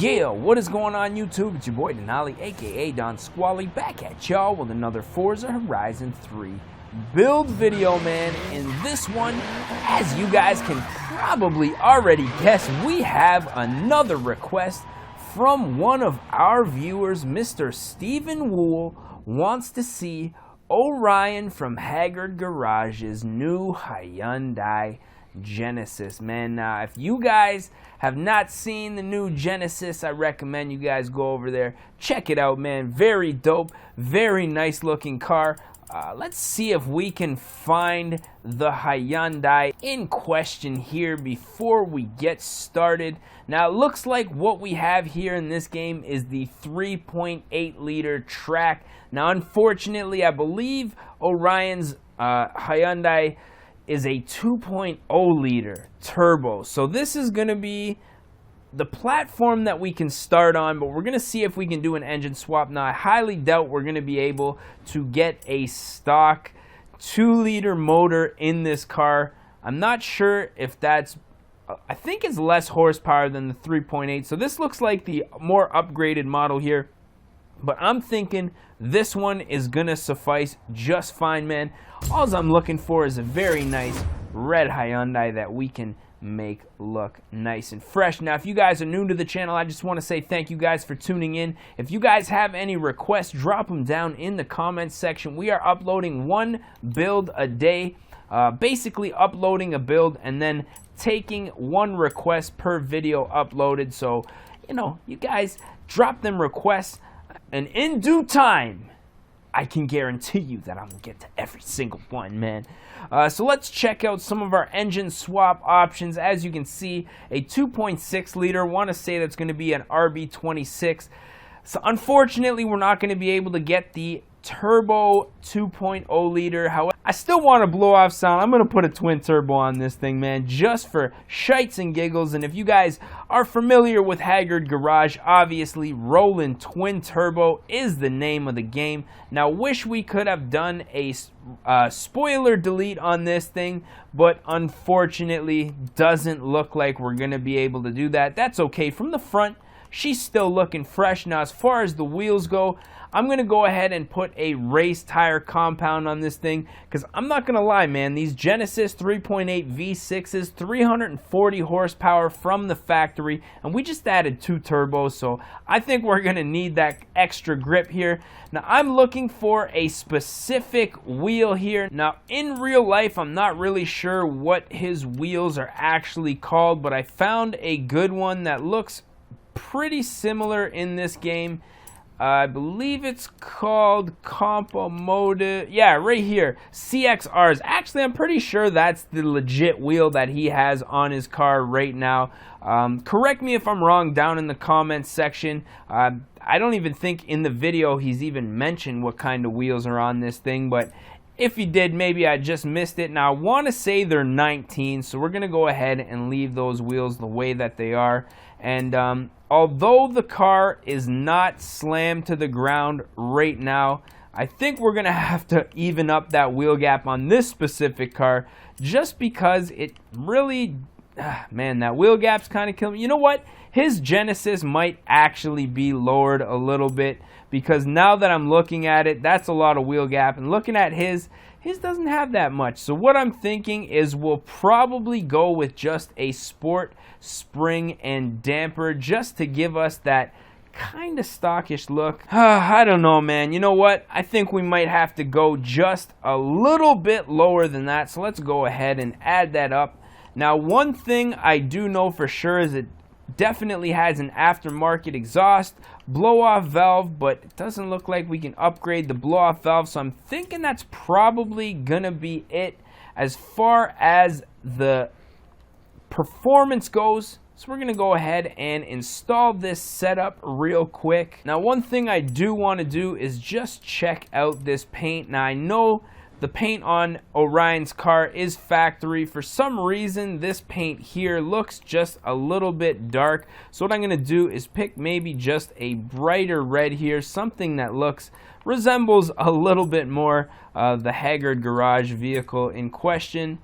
Yeah, what is going on YouTube? It's your boy Denali, aka Don Squally, back at y'all with another Forza Horizon 3 build video, man. In this one, as you guys can probably already guess, we have another request from one of our viewers. Mr. Stephen Wool wants to see Orion from Haggard Garage's new Hyundai Genesis, man. Now, if you guys have not seen the new Genesis, I recommend you guys go over there, check it out, man. Very dope, very nice looking car. Let's see if we can find the Hyundai in question here before we get started. Now, it looks like what we have here in this game is the 3.8 liter track. Now, unfortunately, I believe Orion's Hyundai is a 2.0 liter turbo. So this is going to be the platform that we can start on, but we're going to see if we can do an engine swap. Now, I highly doubt we're going to be able to get a stock 2-liter motor in this car. I'm not sure if that's, I think it's less horsepower than the 3.8. So this looks like the more upgraded model here, but I'm thinking this one is going to suffice just fine, man. All I'm looking for is a very nice red Hyundai that we can make look nice and fresh. Now, if you guys are new to the channel, I just want to say thank you guys for tuning in. If you guys have any requests, drop them down in the comments section. We are uploading one build a day, basically uploading a build and then taking one request per video uploaded. So, you know, you guys drop them requests, and in due time, I can guarantee you that I'm going to get to every single one, man. So let's check out some of our engine swap options. As you can see, a 2.6 liter. Want to say that's going to be an RB26. So unfortunately, we're not going to be able to get the turbo 2.0 liter. However, I still want a blow-off sound. I'm going to put a twin turbo on this thing, man, just for shites and giggles. And if you guys are familiar with Haggard Garage, obviously rolling twin turbo is the name of the game. Now, wish we could have done a spoiler delete on this thing, but unfortunately doesn't look like we're going to be able to do that. That's okay. From the front, she's still looking fresh. Now, as far as the wheels go, I'm going to go ahead and put a race tire compound on this thing, because I'm not going to lie, man, these Genesis 3.8 V6s, 340 horsepower from the factory, and we just added 2 turbos, so I think we're going to need that extra grip here. Now, I'm looking for a specific wheel here. Now, in real life, I'm not really sure what his wheels are actually called, but I found a good one that looks pretty similar in this game. I believe it's called Compomotive. Yeah, right here, CXRs. Actually, I'm pretty sure that's the legit wheel that he has on his car right now. Correct me if I'm wrong down in the comments section. I don't even think in the video he's even mentioned what kind of wheels are on this thing, but if he did, maybe I just missed it. Now, I want to say they're 19, so we're going to go ahead and leave those wheels the way that they are. And although the car is not slammed to the ground right now, I think we're going to have to even up that wheel gap on this specific car, just because it really, man, that wheel gap's kind of killing me. You know what? His Genesis might actually be lowered a little bit, because now that I'm looking at it, that's a lot of wheel gap. And looking at his doesn't have that much. So what I'm thinking is we'll probably go with just a sport spring and damper, just to give us that kind of stockish look. I don't know, man. You know what? I think we might have to go just a little bit lower than that. So let's go ahead and add that up. Now, one thing I do know for sure is it definitely has an aftermarket exhaust blow-off valve, but it doesn't look like we can upgrade the blow-off valve, so I'm thinking that's probably gonna be it as far as the performance goes. So we're gonna go ahead and install this setup real quick. Now, one thing I do want to do is just check out this paint. Now, I know the paint on Orion's car is factory. For some reason, this paint here looks just a little bit dark. So what I'm going to do is pick maybe just a brighter red here, something that resembles a little bit more the Haggard Garage vehicle in question.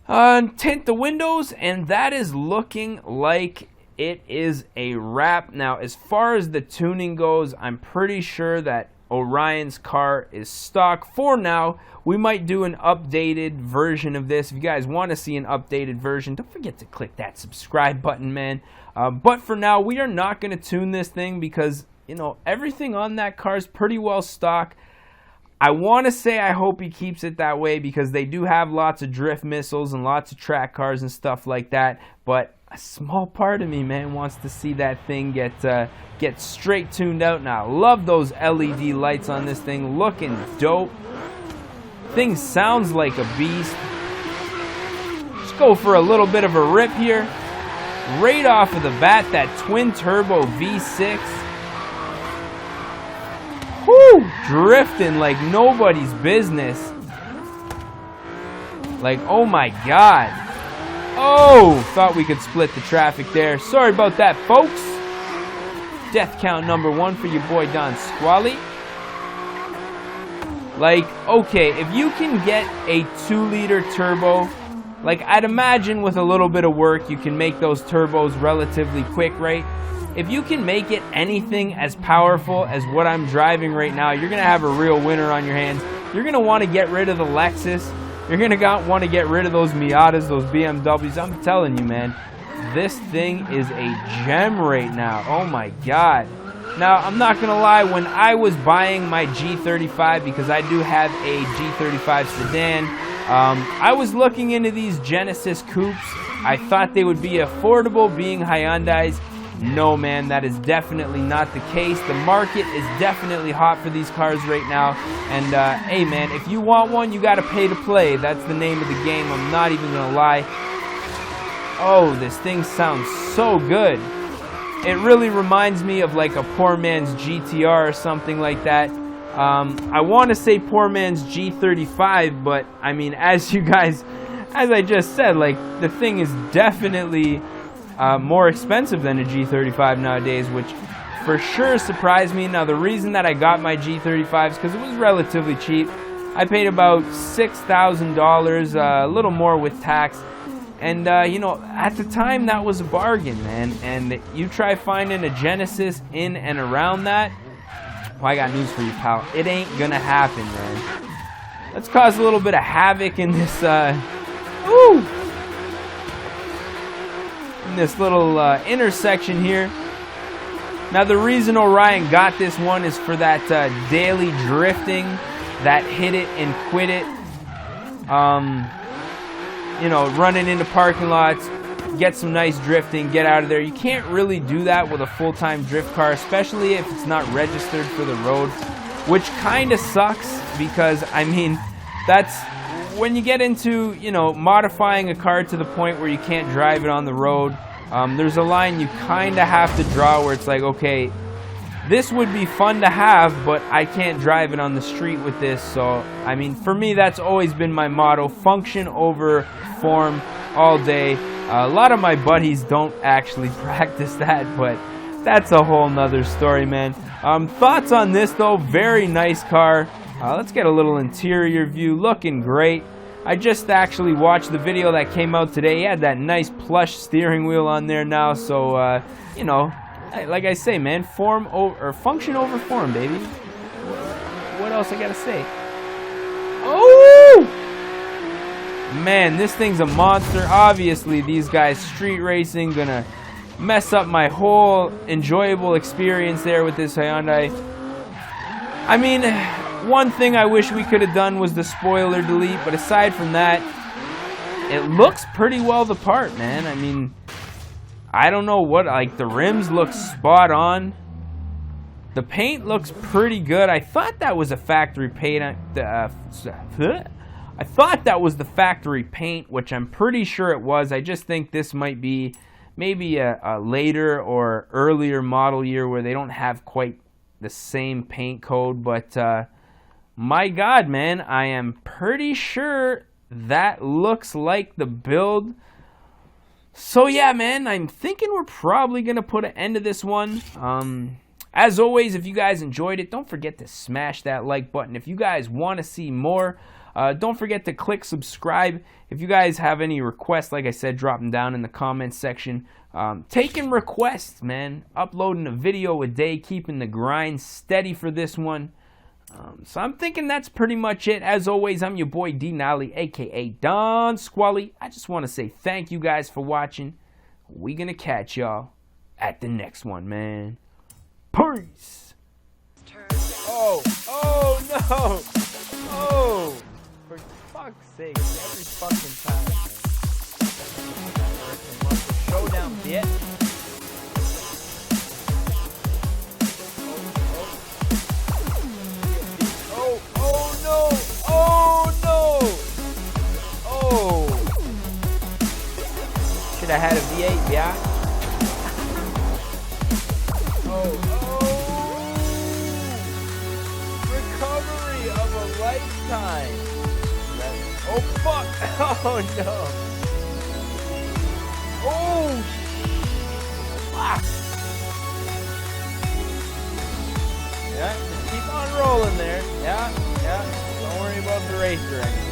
Tint the windows, and that is looking like it is a wrap. Now, as far as the tuning goes, I'm pretty sure that Orion's car is stock for now. We might do an updated version of this. If you guys want to see an updated version, don't forget to click that subscribe button, man. But for now, we are not going to tune this thing because, you know, everything on that car is pretty well stock. I want to say I hope he keeps it that way because they do have lots of drift missiles and lots of track cars and stuff like that. But a small part of me, man, wants to see that thing get straight tuned out. Now, I love those LED lights on this thing, looking dope. Thing sounds like a beast. Let's go for a little bit of a rip here. Right off of the bat, that twin turbo V6. Woo! Drifting like nobody's business. Like, oh my god. Oh, thought we could split the traffic there. Sorry about that, folks. Death count number 1 for your boy Don Squally. Like, okay, if you can get a 2-liter turbo, like I'd imagine with a little bit of work you can make those turbos relatively quick, right? If you can make it anything as powerful as what I'm driving right now, you're going to have a real winner on your hands. You're going to want to get rid of the Lexus. You're going to want to get rid of those Miatas, those BMWs. I'm telling you, man, this thing is a gem right now. Oh my god. Now, I'm not going to lie, when I was buying my G35, because I do have a G35 sedan, I was looking into these Genesis coupes. I thought they would be affordable being Hyundais. No, man, that is definitely not the case. The market is definitely hot for these cars right now. And, hey, man, if you want one, you got to pay to play. That's the name of the game. I'm not even going to lie. Oh, this thing sounds so good. It really reminds me of like a poor man's GTR or something like that. I want to say poor man's G35, but I mean, as I just said, like the thing is definitely more expensive than a G35 nowadays, which for sure surprised me. Now, the reason that I got my G35 is because it was relatively cheap. I paid about $6,000, a little more with tax. And, you know, at the time, that was a bargain, man. And you try finding a Genesis in and around that, well, I got news for you, pal. It ain't gonna happen, man. Let's cause a little bit of havoc in this, in this little intersection here. Now, the reason Orion got this one is for that daily drifting, that hit it and quit it. You know, running into parking lots, get some nice drifting, get out of there. You can't really do that with a full-time drift car, especially if it's not registered for the road, which kind of sucks because, I mean, that's when you get into, you know, modifying a car to the point where you can't drive it on the road. There's a line you kind of have to draw where it's like, okay, this would be fun to have, but I can't drive it on the street with this. So, I mean, for me, that's always been my motto. Function over form all day. A lot of my buddies don't actually practice that, but that's a whole nother story, man. Thoughts on this, though? Very nice car. Let's get a little interior view. Looking great. I just actually watched the video that came out today. He had that nice plush steering wheel on there now. So, you know, like I say, man, function over form, baby. What else I gotta say? Oh! Man, this thing's a monster. Obviously, these guys street racing gonna mess up my whole enjoyable experience there with this Hyundai. I mean, one thing I wish we could have done was the spoiler delete, but aside from that, it looks pretty well the part, man. I mean, I don't know what, like, the rims look spot on. The paint looks pretty good. I thought that was a factory paint. I thought that was the factory paint, which I'm pretty sure it was. I just think this might be maybe a later or earlier model year where they don't have quite the same paint code. But my God, man, I am pretty sure that looks like the build. So yeah, man, I'm thinking we're probably going to put an end to this one. As always, if you guys enjoyed it, don't forget to smash that like button. If you guys want to see more, don't forget to click subscribe. If you guys have any requests, like I said, drop them down in the comments section. Taking requests, man. Uploading a video a day, keeping the grind steady for this one. So I'm thinking that's pretty much it. As always, I'm your boy D Nolly, aka Don Squally. I just want to say thank you guys for watching. We gonna catch y'all at the next one, man. Peace. Oh no! Oh, for fuck's sake! Every fucking time. Showdown, bitch. I had a V8, yeah. Recovery of a lifetime. Oh fuck! Oh no! Oh fuck! Yeah, just keep on rolling there. Yeah. Don't worry about the racer anymore.